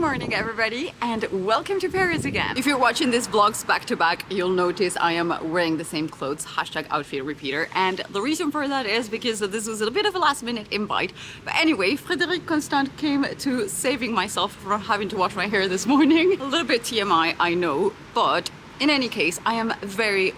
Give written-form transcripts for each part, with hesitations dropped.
morning everybody and welcome to Paris again. If you're watching these vlogs back to back, you'll notice I am wearing the same clothes, hashtag outfit repeater, and the reason for that is because this was a bit of a last minute invite. But anyway, Frédéric Constant came to saving myself from having to wash my hair this morning. A little bit TMI, I know, but in any case, I am very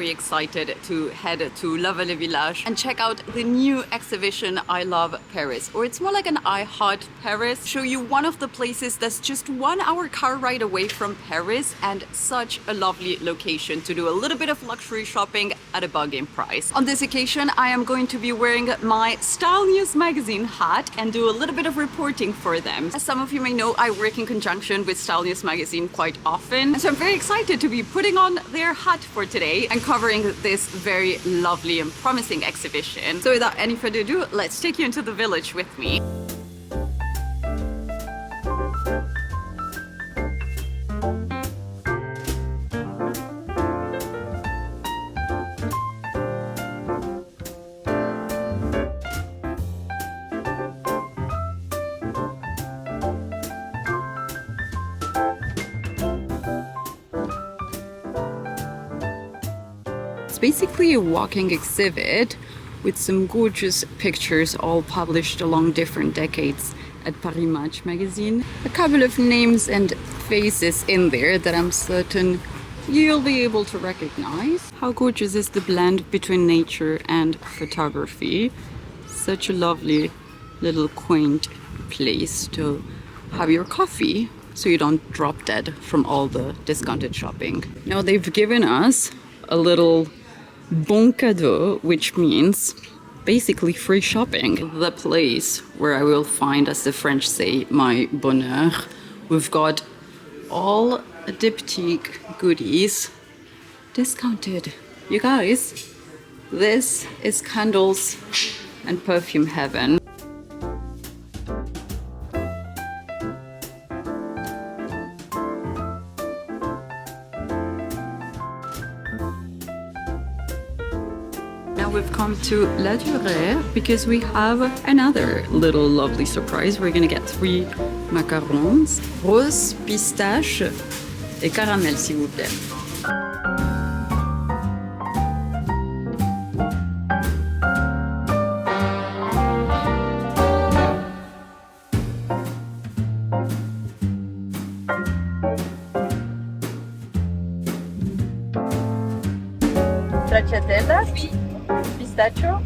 excited to head to La Vallée Village and check out the new exhibition I Love Paris, or it's more like an I Heart Paris. Show you one of the places that's just 1 hour car ride away from Paris and such a lovely location to do a little bit of luxury shopping at a bargain price. On this occasion, I am going to be wearing my Style News magazine hat and do a little bit of reporting for them. As some of you may know, I work in conjunction with Style News magazine quite often, so I'm very excited to be putting on their hat for today and covering this very lovely and promising exhibition. So without any further ado, let's take you into the village with me. Basically a walking exhibit with some gorgeous pictures all published along different decades at Paris Match magazine. A couple of names and faces in there that I'm certain you'll be able to recognize. How gorgeous is the blend between nature and photography. Such a lovely little quaint place to have your coffee so you don't drop dead from all the discounted shopping. Now they've given us a little bon cadeau, which means basically free shopping. The place where I will find, as the French say, my bonheur. We've got all Diptyque goodies discounted. You guys, this is candles and perfume heaven. We've come to La Durée because we have another little lovely surprise. We're gonna get 3 macarons, rose, pistache et caramel s'il vous plaît. Stracciatella? Oui. Pistachio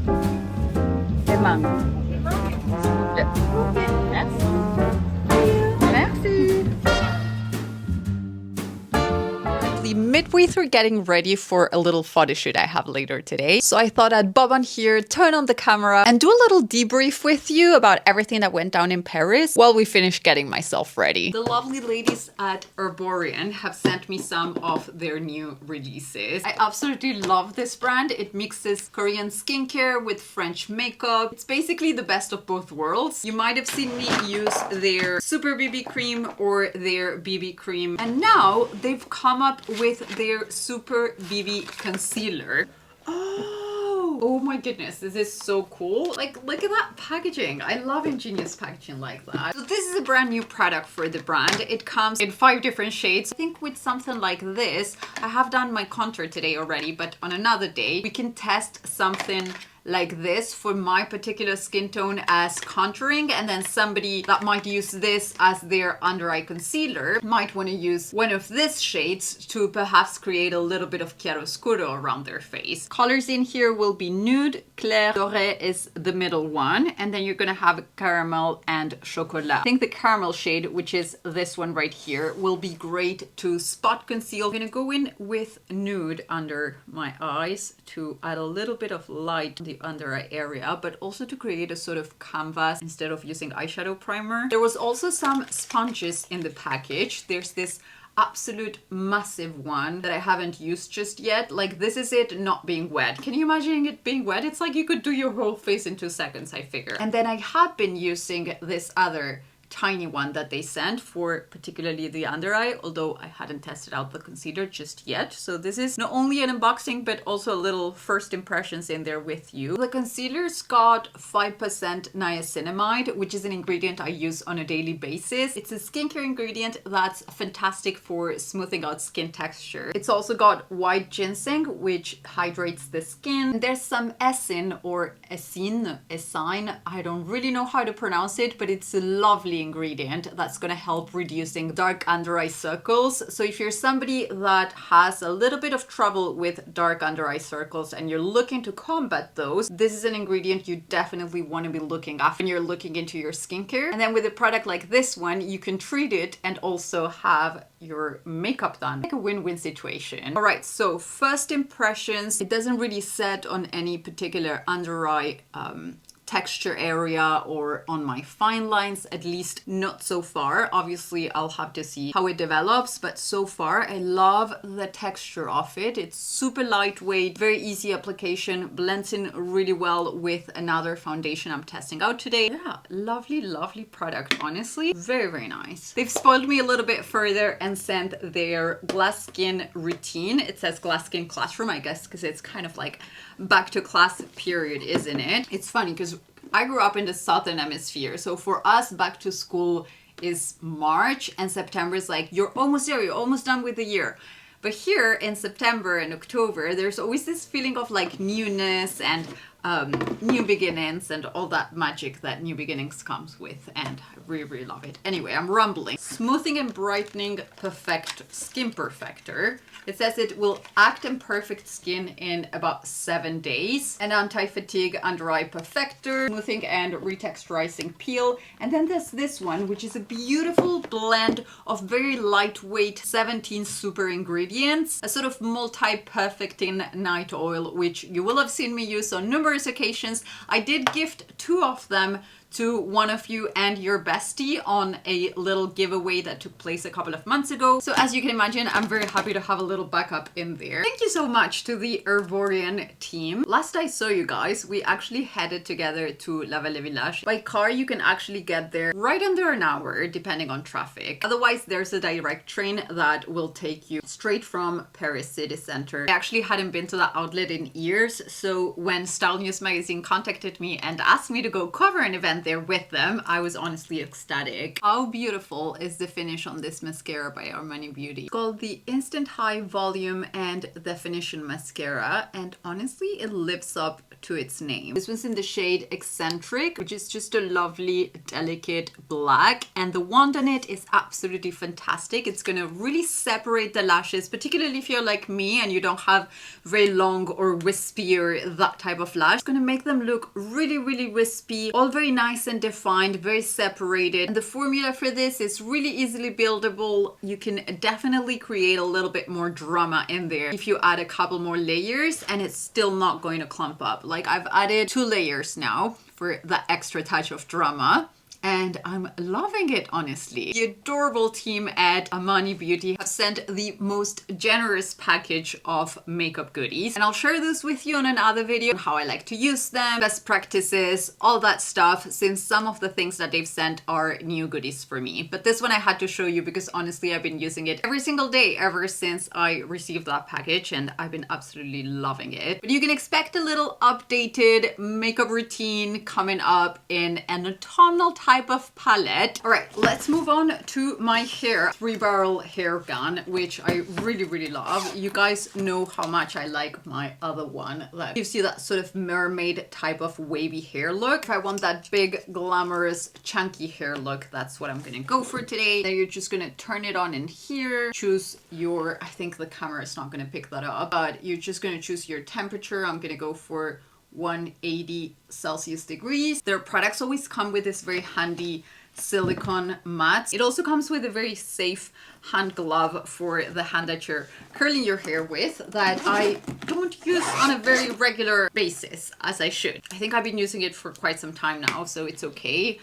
et mango. Merci. Merci. Midway through getting ready for a little photo shoot I have later today. So I thought I'd bob on here, turn on the camera and do a little debrief with you about everything that went down in Paris while we finish getting myself ready. The lovely ladies at Herborian have sent me some of their new releases. I absolutely love this brand. It mixes Korean skincare with French makeup. It's basically the best of both worlds. You might have seen me use their Super BB cream or their BB cream. And now they've come up with their Super BB concealer. Oh my goodness, this is so cool. Like, look at that packaging. I love ingenious packaging like that. So this is a brand new product for the brand. It comes in 5 different shades. I think with something like this, I have done my contour today already, but on another day, we can test something like this for my particular skin tone as contouring, and then somebody that might use this as their under eye concealer might want to use one of these shades to perhaps create a little bit of chiaroscuro around their face. Colors in here will be nude, clair, doré is the middle one, and then you're gonna have caramel and chocolat. I think the caramel shade, which is this one right here, will be great to spot conceal. I'm gonna go in with nude under my eyes to add a little bit of light on the under eye area, but also to create a sort of canvas instead of using eyeshadow primer. There was also some sponges in the package. There's this absolute massive one that I haven't used just yet. Like, this is it not being wet. Can you imagine it being wet? It's like you could do your whole face in 2 seconds, I figure. And then I have been using this other tiny one that they sent for particularly the under eye, although I hadn't tested out the concealer just yet. So this is not only an unboxing, but also a little first impressions in there with you. The concealer's got 5% niacinamide, which is an ingredient I use on a daily basis. It's a skincare ingredient that's fantastic for smoothing out skin texture. It's also got white ginseng, which hydrates the skin. There's some essine or essine, I don't really know how to pronounce it, but it's a lovely ingredient that's going to help reducing dark under eye circles. So if you're somebody that has a little bit of trouble with dark under eye circles and you're looking to combat those, this is an ingredient you definitely want to be looking at when you're looking into your skincare. And then with a product like this one, you can treat it and also have your makeup done. Like a win-win situation. All right, so first impressions, it doesn't really set on any particular under eye texture area or on my fine lines, at least not so far. Obviously I'll have to see how it develops, but so far I love the texture of it. It's super lightweight, very easy application, blends in really well with another foundation I'm testing out today. Yeah, lovely product, honestly. Very nice. They've spoiled me a little bit further and sent their glass skin routine. It says glass skin classroom, I guess, because it's kind of like back to class period, isn't it? It's funny because I grew up in the southern hemisphere, so for us back to school is March and September is like you're almost there, you're almost done with the year. But here in September and October, there's always this feeling of like newness and new beginnings and all that magic that new beginnings comes with, and I really love it. Anyway, I'm rumbling. Smoothing and brightening skin perfector. It says it will act in perfect skin in about 7 days. An anti-fatigue under eye perfector, smoothing and retexturizing peel. And then there's this one, which is a beautiful blend of very lightweight 17 super ingredients, a sort of multi-perfecting night oil, which you will have seen me use on numerous occasions. I did gift 2 of them to one of you and your bestie on a little giveaway that took place a couple of months ago. So as you can imagine, I'm very happy to have a little backup in there. Thank you so much to the Herborian team. Last I saw you guys, we actually headed together to La Vallée Village. By car, you can actually get there right under an hour, depending on traffic. Otherwise, there's a direct train that will take you straight from Paris city center. I actually hadn't been to that outlet in years, so when Style News magazine contacted me and asked me to go cover an event there with them, I was honestly ecstatic. How beautiful is the finish on this mascara by Armani Beauty? It's called the Instant High Volume and Definition Mascara, and honestly it lives up to its name. This one's in the shade Eccentric, which is just a lovely delicate black, and the wand on it is absolutely fantastic. It's gonna really separate the lashes, particularly if you're like me and you don't have very long or wispy or that type of lash. It's gonna make them look really wispy, all very nice and defined, very separated. And the formula for this is really easily buildable. You can definitely create a little bit more drama in there if you add a couple more layers, and it's still not going to clump up. Like I've added 2 layers now for that extra touch of drama, and I'm loving it, honestly. The adorable team at Armani Beauty have sent the most generous package of makeup goodies, and I'll share this with you on another video on how I like to use them, best practices, all that stuff, since some of the things that they've sent are new goodies for me. But this one I had to show you because honestly I've been using it every single day ever since I received that package, and I've been absolutely loving it. But you can expect a little updated makeup routine coming up in an autumnal type of palette. All right, let's move on to my hair. 3-barrel hair gun, which I really love. You guys know how much I like my other one that gives you that sort of mermaid type of wavy hair look. If I want that big, glamorous, chunky hair look, that's what I'm gonna go for today. Then you're just gonna turn it on in here, choose your, I think the camera is not gonna pick that up, but you're just gonna choose your temperature. I'm gonna go for 180 Celsius degrees. Their products always come with this very handy silicone mat. It also comes with a very safe hand glove for the hand that you're curling your hair with that I don't use on a very regular basis as I should. I think I've been using it for quite some time now, so it's okay.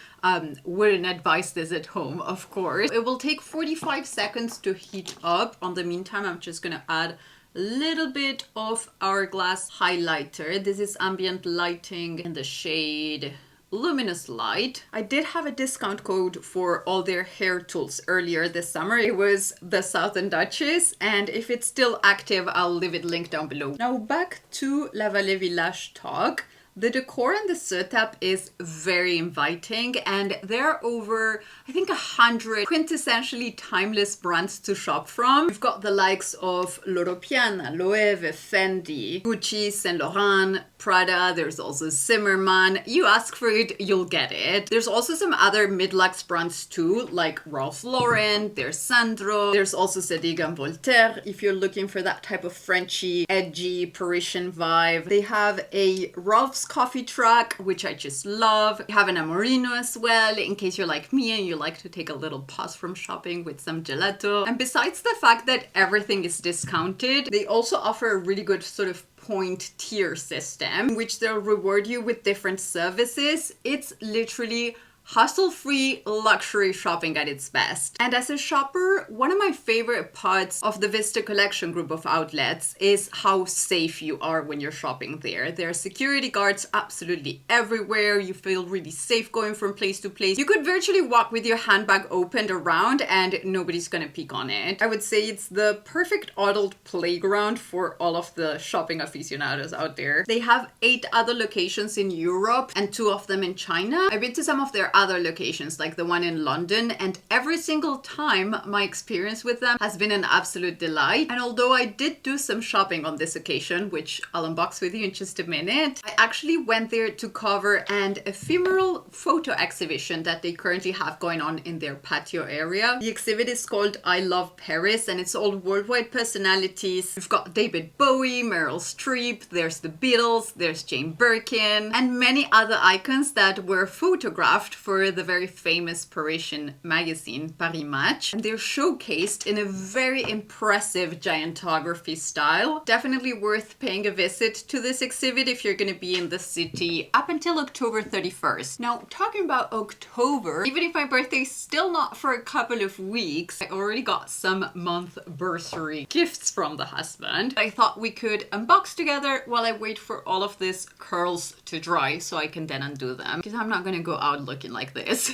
Wouldn't advise this at home, of course. It will take 45 seconds to heat up. On the meantime, I'm just gonna add little bit of Hourglass highlighter. This is ambient lighting in the shade luminous light. I did have a discount code for all their hair tools earlier this summer. It was the Southern Duchess, and if it's still active, I'll leave it linked down below. Now back to La Vallée Village talk. The decor in the setup is very inviting, and there are over, I think, 100 quintessentially timeless brands to shop from. We've got the likes of Loro Piana, Loewe, Fendi, Gucci, Saint Laurent, Prada. There's also Zimmermann. You ask for it, you'll get it. There's also some other mid-luxe brands too, like Ralph Lauren, there's Sandro, there's also Zadig Voltaire, if you're looking for that type of Frenchy, edgy, Parisian vibe. They have a Ralph's coffee truck, which I just love. They have an Amorino as well, in case you're like me and you like to take a little pause from shopping with some gelato. And besides the fact that everything is discounted, they also offer a really good sort of point tier system in which they'll reward you with different services. It's literally hustle-free luxury shopping at its best. And as a shopper, one of my favorite parts of the Vista Collection group of outlets is how safe you are when you're shopping there. There are security guards absolutely everywhere. You feel really safe going from place to place. You could virtually walk with your handbag opened around and nobody's gonna peek on it. I would say it's the perfect adult playground for all of the shopping aficionados out there. They have 8 other locations in Europe and 2 of them in China. I've been to some of their other locations, like the one in London, and every single time my experience with them has been an absolute delight. And although I did do some shopping on this occasion, which I'll unbox with you in just a minute, I actually went there to cover an ephemeral photo exhibition that they currently have going on in their patio area. The exhibit is called I Love Paris, and it's all worldwide personalities. We've got David Bowie, Meryl Streep, there's the Beatles, there's Jane Birkin, and many other icons that were photographed for the very famous Parisian magazine Paris Match, and they're showcased in a very impressive giantography style. Definitely worth paying a visit to this exhibit if you're going to be in the city up until October 31st. Now, talking about October, even if my birthday is still not for a couple of weeks, I already got some month bursary gifts from the husband. I thought we could unbox together while I wait for all of this curls to dry so I can then undo them, because I'm not going to go out looking like this.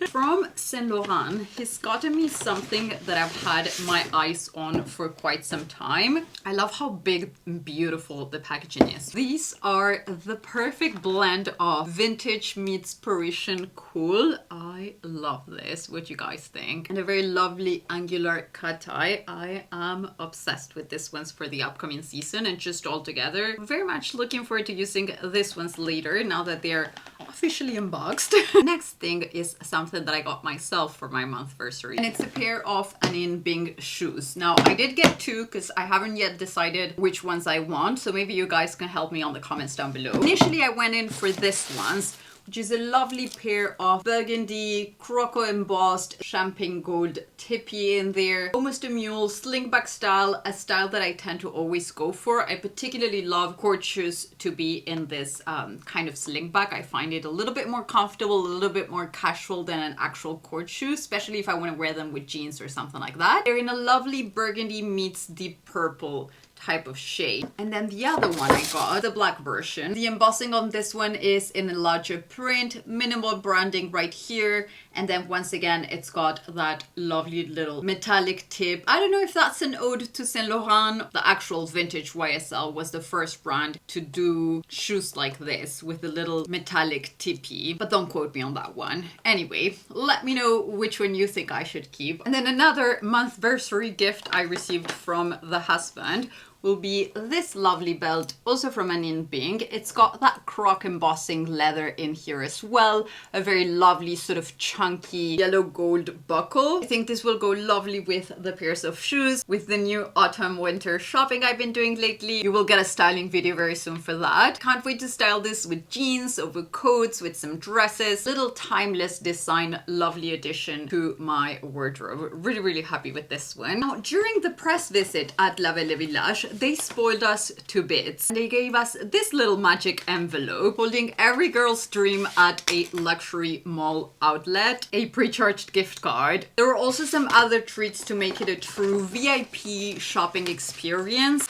From Saint Laurent, he's gotten me something that I've had my eyes on for quite some time. I love how big and beautiful the packaging is. These are the perfect blend of vintage meets Parisian cool. I love this. What do you guys think? And a very lovely angular cut eye. I am obsessed with this ones for the upcoming season and just all together. Very much looking forward to using this ones later now that they're officially unboxed. Next thing is something that I got myself for my monthversary, and it's a pair of Anine Bing shoes. Now, I did get 2 because I haven't yet decided which ones I want, so maybe you guys can help me on the comments down below. Initially, I went in for this ones, which is a lovely pair of burgundy, croco embossed champagne gold tippy in there. Almost a mule, slingback style, a style that I tend to always go for. I particularly love court shoes to be in this kind of slingback. I find it a little bit more comfortable, a little bit more casual than an actual court shoe, especially if I want to wear them with jeans or something like that. They're in a lovely burgundy meets deep purple type of shade. And then the other one I got, the black version. The embossing on this one is in a larger print, minimal branding right here, and then once again it's got that lovely little metallic tip. I don't know if that's an ode to Saint Laurent. The actual vintage YSL was the first brand to do shoes like this with a little metallic tippy, but don't quote me on that one. Anyway, let me know which one you think I should keep. And then another monthversary gift I received from the husband will be this lovely belt, also from Anine Bing. It's got that croc embossing leather in here as well. A very lovely sort of chunky yellow gold buckle. I think this will go lovely with the pairs of shoes. With the new autumn winter shopping I've been doing lately, you will get a styling video very soon for that. Can't wait to style this with jeans, over coats, with some dresses. Little timeless design, lovely addition to my wardrobe. Really, really happy with this one. Now, during the press visit at La Vallée Village, they spoiled us to bits. They gave us this little magic envelope holding every girl's dream at a luxury mall outlet, a pre-charged gift card. There were also some other treats to make it a true VIP shopping experience.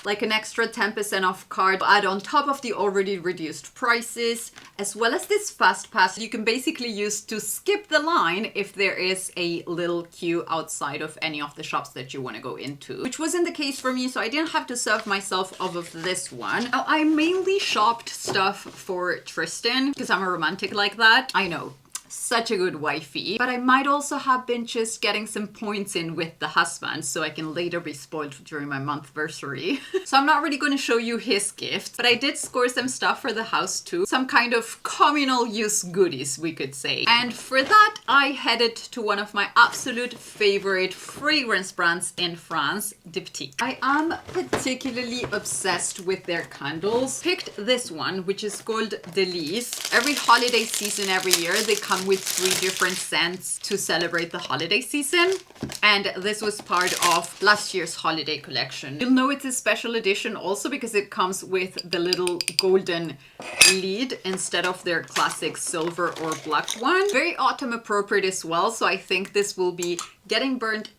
like an extra 10% off card add on top of the already reduced prices, as well as this fast pass you can basically use to skip the line if there is a little queue outside of any of the shops that you want to go into, which wasn't the case for me, so I didn't have to serve myself off of this one. Now, I mainly shopped stuff for Tristan because I'm a romantic like that. I know, such a good wifey, but I might also have been just getting some points in with the husband so I can later be spoiled during my monthversary. So I'm not really going to show you his gift, but I did score some stuff for the house too, some kind of communal use goodies we could say. And for that I headed to one of my absolute favorite fragrance brands in France, Diptyque. I am particularly obsessed with their candles. Picked this one, which is called Délice. Every holiday season every year they come with 3 different scents to celebrate the holiday season, and this was part of last year's holiday collection. You'll know it's a special edition also because it comes with the little golden lid instead of their classic silver or black one. Very autumn appropriate as well, so I think this will be getting burnt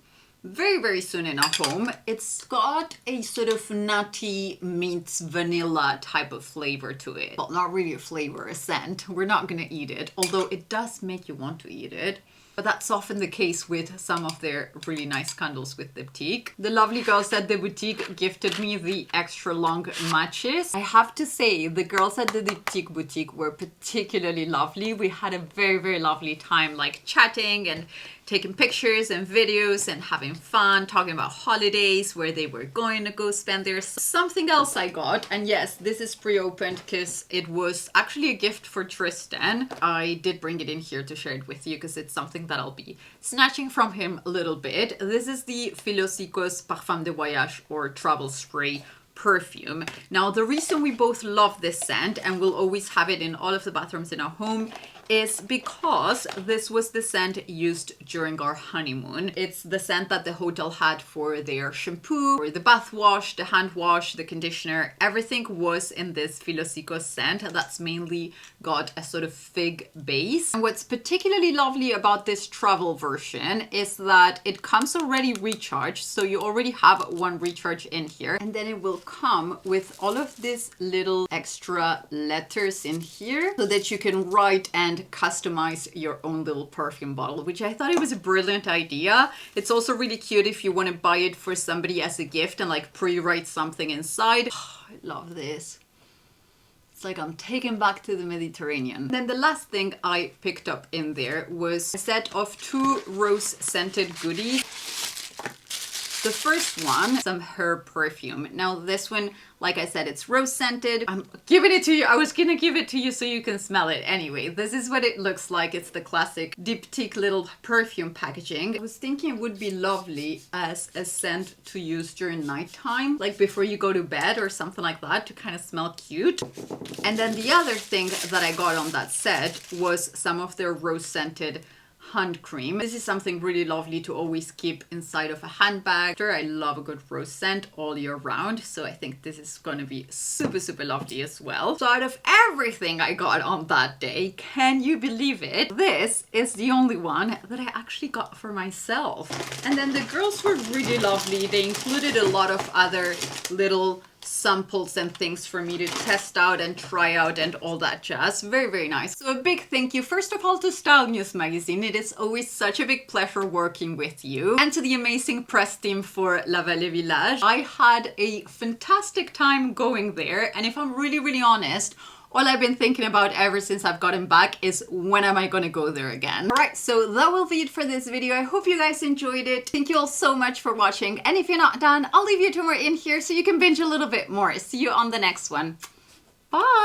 very, very soon in our home. It's got a sort of nutty meets vanilla type of flavor to it. Well, not really a flavor, a scent. We're not gonna eat it, although it does make you want to eat it. But that's often the case with some of their really nice candles with Diptyque. The lovely girls at the boutique gifted me the extra long matches. I have to say, the girls at the Diptyque boutique were particularly lovely. We had a very, very lovely time like chatting and taking pictures and videos and having fun, talking about holidays, where they were going to go spend their... Something else I got, and yes, this is pre-opened because it was actually a gift for Tristan. I did bring it in here to share it with you because it's something that I'll be snatching from him a little bit. This is the Philosykos Parfum de Voyage or Travel Spray perfume. Now, the reason we both love this scent and we'll always have it in all of the bathrooms in our home is because this was the scent used during our honeymoon. It's the scent that the hotel had for their shampoo, or the bath wash, the hand wash, the conditioner. Everything was in this Philosykos scent that's mainly got a sort of fig base. And what's particularly lovely about this travel version is that it comes already recharged, so you already have one recharge in here, and then it will come with all of these little extra letters in here so that you can write and customize your own little perfume bottle, which I thought it was a brilliant idea. It's also really cute if you want to buy it for somebody as a gift and like pre-write something inside. Oh, I love this. It's like I'm taken back to the Mediterranean. Then the last thing I picked up in there was a set of 2 rose scented goodies. The first one, some herb perfume. Now this one, like I said, it's rose scented. I'm giving it to you. I was gonna give it to you so you can smell it. Anyway, this is what it looks like. It's the classic Diptyque little perfume packaging. I was thinking it would be lovely as a scent to use during nighttime, like before you go to bed or something like that, to kind of smell cute. And then the other thing that I got on that set was some of their rose scented hand cream. This is something really lovely to always keep inside of a handbag. I love a good rose scent all year round, so I think this is going to be super, super lovely as well. So out of everything I got on that day, can you believe it? This is the only one that I actually got for myself. And then the girls were really lovely. They included a lot of other little samples and things for me to test out and try out and all that jazz. Very, very nice. So a big thank you first of all to Style News magazine. It is always such a big pleasure working with you, and to the amazing press team for La Vallée Village. I had a fantastic time going there, and if I'm really, really honest, all I've been thinking about ever since I've gotten back is when am I gonna go there again? Alright, so that will be it for this video. I hope you guys enjoyed it. Thank you all so much for watching. And if you're not done, I'll leave you 2 more in here so you can binge a little bit more. See you on the next one. Bye!